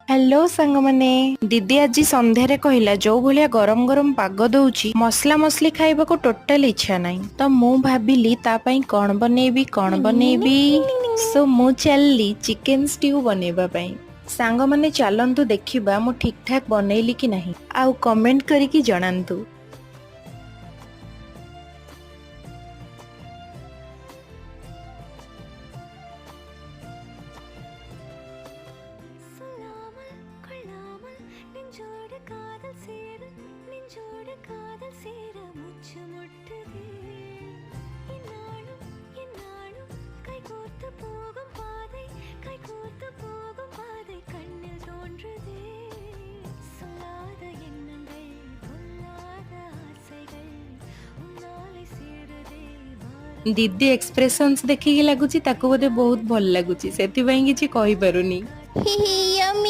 Hello सांग माने दीदी आज संध्यारे कहला जो भलिया गरम गरम पाग दउची मसला मसली खाइबा को टोटल इच्छा नाही तो मु भाबिली ता पई कौन बनेबी सो मु चलली चिकन स्ट्यू बनेबा पई सांग माने चलंतु देखिबा मु ठीक ठाक बनेइली कि नाही आउ कमेंट करिकी जणांतु। சொல்லாமல் கொள்ளாமல் நெஞ்சோடு காதல் சேர நெஞ்சோடு காதல் சேர மூச்சு முட்டுதே இந்நாளும் இந்நாளும் கைகோர்த்து போகும் பாதை கண்ணில் தோன்றுதே சொல்லாத எண்ணங்கள் பொல்லாத ஆசைகள் உன்னாலே சேருதே दीदी एक्सप्रेशंस देखिकी लगुची ताको बोधे बहुत भल लगुची सेति पई किछि कहि पारुनी। यम्मी